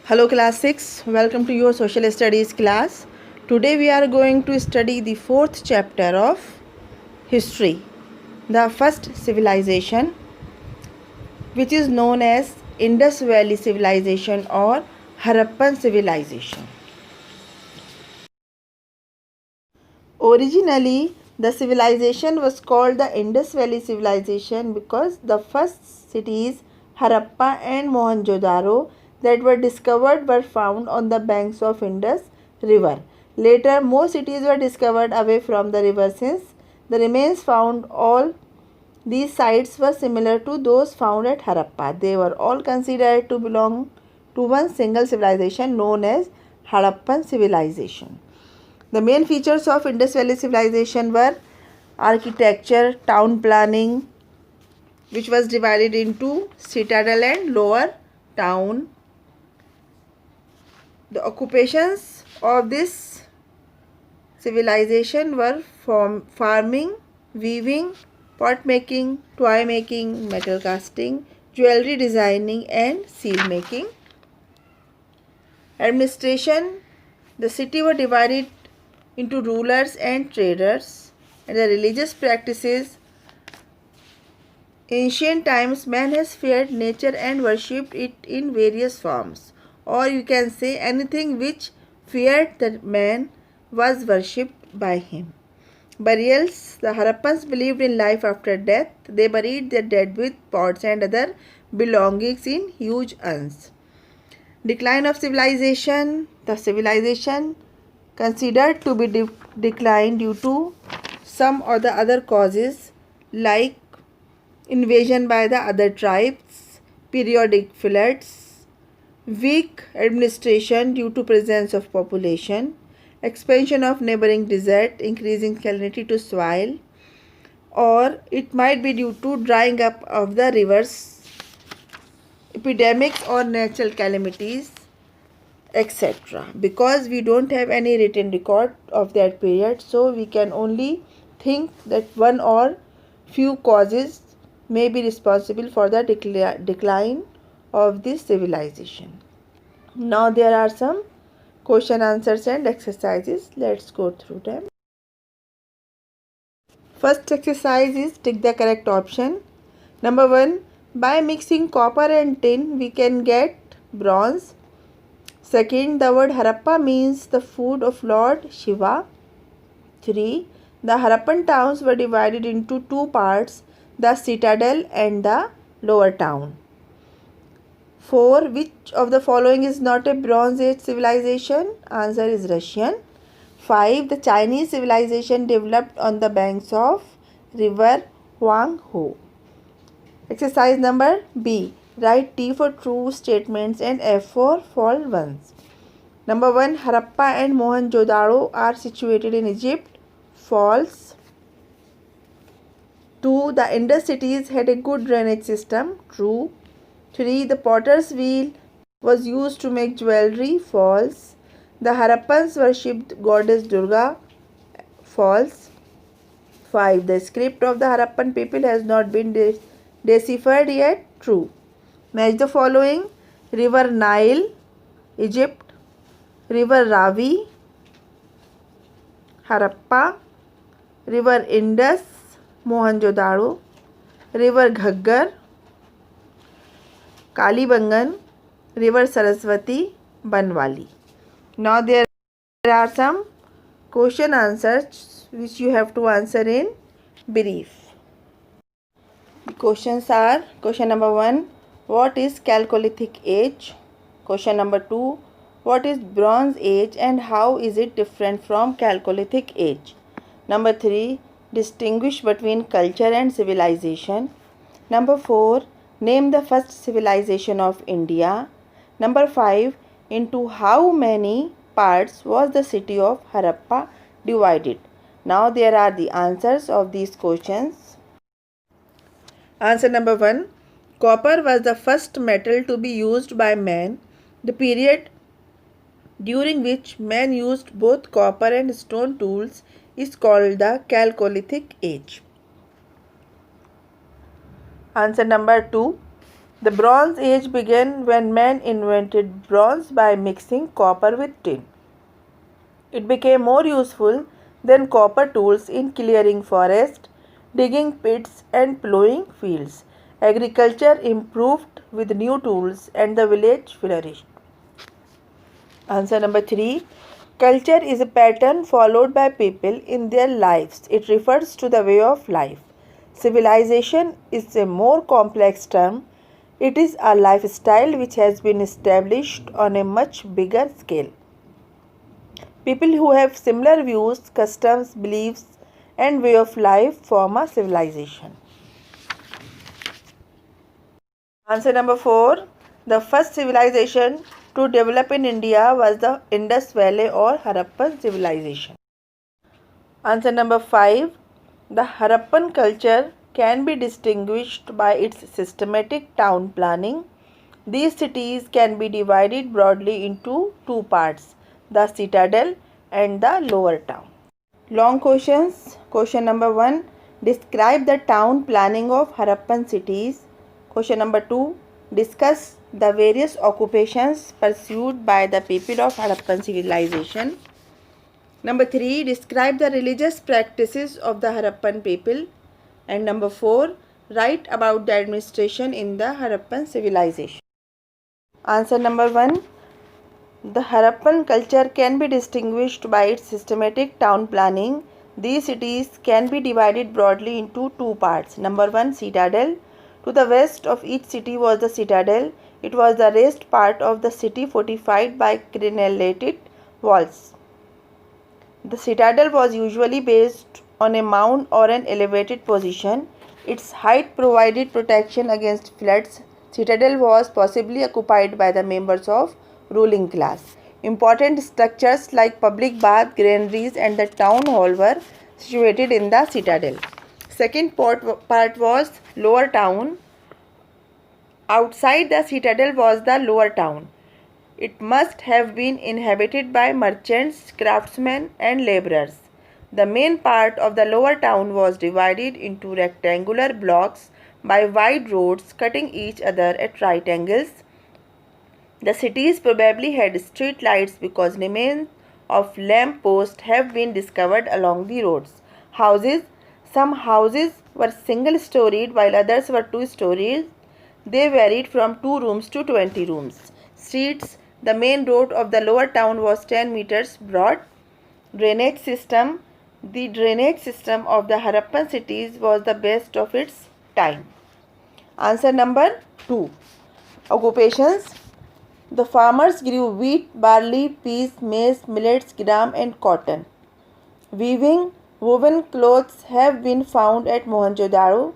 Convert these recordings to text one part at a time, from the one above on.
Hello class 6, welcome to your social studies class. Today we are going to study the fourth chapter of history, the first civilization, which is known as Indus Valley Civilization or Harappan Civilization. Originally, the civilization was called the Indus Valley Civilization because the first cities Harappa and Mohenjo-daro that were discovered were found on the banks of Indus River. Later, more cities were discovered away from the river since the remains found all these sites were similar to those found at Harappa. They were all considered to belong to one single civilization known as Harappan civilization. The main features of Indus Valley civilization were architecture, town planning, which was divided into citadel and lower town. The occupations of this civilization were farming, weaving, pot making, toy making, metal casting, jewelry designing and seal making. Administration, the city were divided into rulers and traders. And the religious practices, ancient times man has feared nature and worshipped it in various forms, or you can say anything which feared the man was worshipped by him. Burials, the Harappans believed in life after death. They buried their dead with pots and other belongings in huge urns. Decline of civilization, the civilization considered to be declined due to some or the other causes like invasion by the other tribes, periodic floods, weak administration due to presence of population, expansion of neighboring desert, increasing salinity to soil, or it might be due to drying up of the rivers, epidemics or natural calamities, etc. Because we don't have any written record of that period, so we can only think that one or few causes may be responsible for the decline of this civilization. Now there are some question answers and exercises. Let's go through them. First exercise is tick the correct option. Number 1, by mixing copper and tin we can get bronze. Second, the word Harappa means the food of Lord Shiva. 3. The Harappan towns were divided into two parts, the citadel and the lower town. 4. Which of the following is not a Bronze Age civilization? Answer is Russian. 5. The Chinese civilization developed on the banks of river Huanghe. Exercise number B. Write T for true statements and F for false ones. Number 1. Harappa and Mohenjo-daro are situated in Egypt. False. 2. The Indus cities had a good drainage system. True. 3. The potter's wheel was used to make jewelry. False. The Harappans worshipped goddess Durga. False. 5. The script of the Harappan people has not been deciphered yet. True. Match the following: River Nile, Egypt; River Ravi, Harappa; River Indus, Mohenjo-daro; River Ghaggar, Kalibangan; River Saraswati, Banwali. Now there are some question answers which you have to answer in brief. The questions are: question number 1, what is Chalcolithic age? Question number 2, what is Bronze Age and how is it different from Chalcolithic age? Number 3, distinguish between culture and civilization. Number 4, name the first civilization of India. Number 5, into how many parts was the city of Harappa divided? Now there are the answers of these questions. Answer number 1, copper was the first metal to be used by man. The period during which man used both copper and stone tools is called the Chalcolithic age. Answer number 2, The Bronze Age began when man invented bronze by mixing copper with tin. It became more useful than copper tools in clearing forests, digging pits, and plowing fields. Agriculture improved with new tools and the village flourished. Answer number 3. Culture is a pattern followed by people in their lives. It refers to the way of life. Civilization is a more complex term. It is a lifestyle which has been established on a much bigger scale. People who have similar views, customs, beliefs, and way of life form a civilization. Answer number 4. The first civilization to develop in India was the Indus Valley or Harappan civilization. Answer number 5. The Harappan culture can be distinguished by its systematic town planning. These cities can be divided broadly into two parts, the citadel and the lower town. Long questions. Question number 1. Describe the town planning of Harappan cities. Question number 2. Discuss the various occupations pursued by the people of Harappan civilization. Number 3. Describe the religious practices of the Harappan people. And number 4. Write about the administration in the Harappan civilization. Answer number 1. The Harappan culture can be distinguished by its systematic town planning. These cities can be divided broadly into two parts. Number 1. Citadel. To the west of each city was the citadel. It was the raised part of the city fortified by crenellated walls. The citadel was usually based on a mound or an elevated position. Its height provided protection against floods. Citadel was possibly occupied by the members of ruling class. Important structures like public bath, granaries, and the town hall were situated in the citadel. Second part was lower town. Outside the citadel was the lower town. It must have been inhabited by merchants, craftsmen, and laborers. The main part of the lower town was divided into rectangular blocks by wide roads cutting each other at right angles. The cities probably had street lights because remains of lamp posts have been discovered along the roads. Houses. Some houses were single-storied while others were two-storied. They varied from 2 rooms to 20 rooms. Streets. The main road of the lower town was 10 meters broad. Drainage system. The drainage system of the Harappan cities was the best of its time. Answer number 2. Occupations. The farmers grew wheat, barley, peas, maize, millets, gram, and cotton. Weaving. Woven clothes have been found at Mohenjo-daro.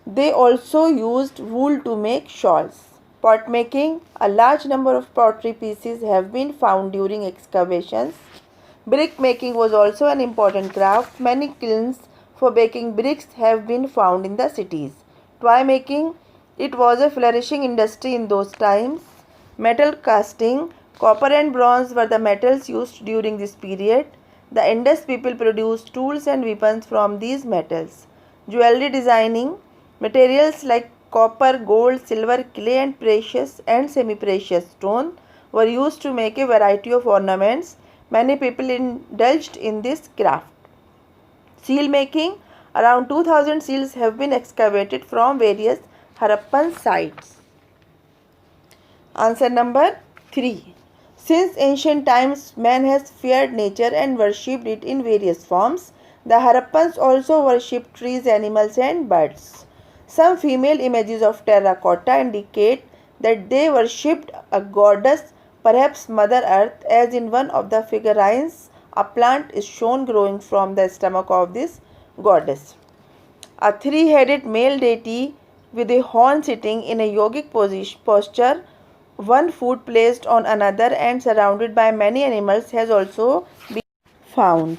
They also used wool to make shawls. Pot making. A large number of pottery pieces have been found during excavations. Brick making was also an important craft. Many kilns for baking bricks have been found in the cities. Toy making. It was a flourishing industry in those times. Metal casting. Copper and bronze were the metals used during this period. The Indus people produced tools and weapons from these metals. Jewelry designing. Materials like copper, gold, silver, clay, and precious and semi-precious stone were used to make a variety of ornaments. Many people indulged in this craft. Seal making. Around 2000 seals have been excavated from various Harappan sites. Answer number 3. Since ancient times, man has feared nature and worshipped it in various forms. The Harappans also worshipped trees, animals, and birds. Some female images of terracotta indicate that they worshipped a goddess, perhaps Mother Earth, as in one of the figurines, a plant is shown growing from the stomach of this goddess. A three-headed male deity with a horn sitting in a yogic posture, one foot placed on another and surrounded by many animals has also been found.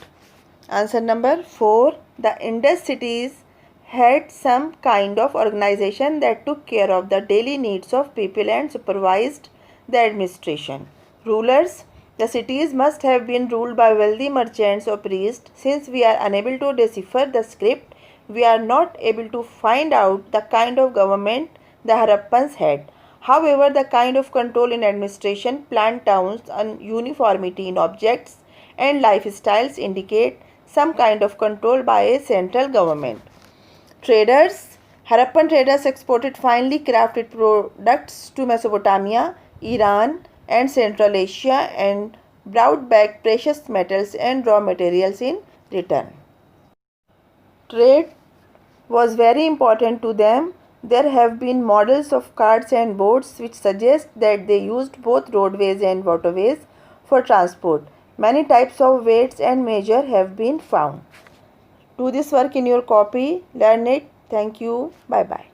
Answer number 4. The Indus cities had some kind of organization that took care of the daily needs of people and supervised the administration. Rulers. The cities must have been ruled by wealthy merchants or priests. Since we are unable to decipher the script, we are not able to find out the kind of government the Harappans had. However, the kind of control in administration, planned towns, and uniformity in objects and lifestyles indicate some kind of control by a central government. Traders. Harappan traders exported finely crafted products to Mesopotamia, Iran, and Central Asia and brought back precious metals and raw materials in return. Trade was very important to them. There have been models of carts and boats which suggest that they used both roadways and waterways for transport. Many types of weights and measure have been found. Do this work in your copy, learn it. Thank you. Bye bye.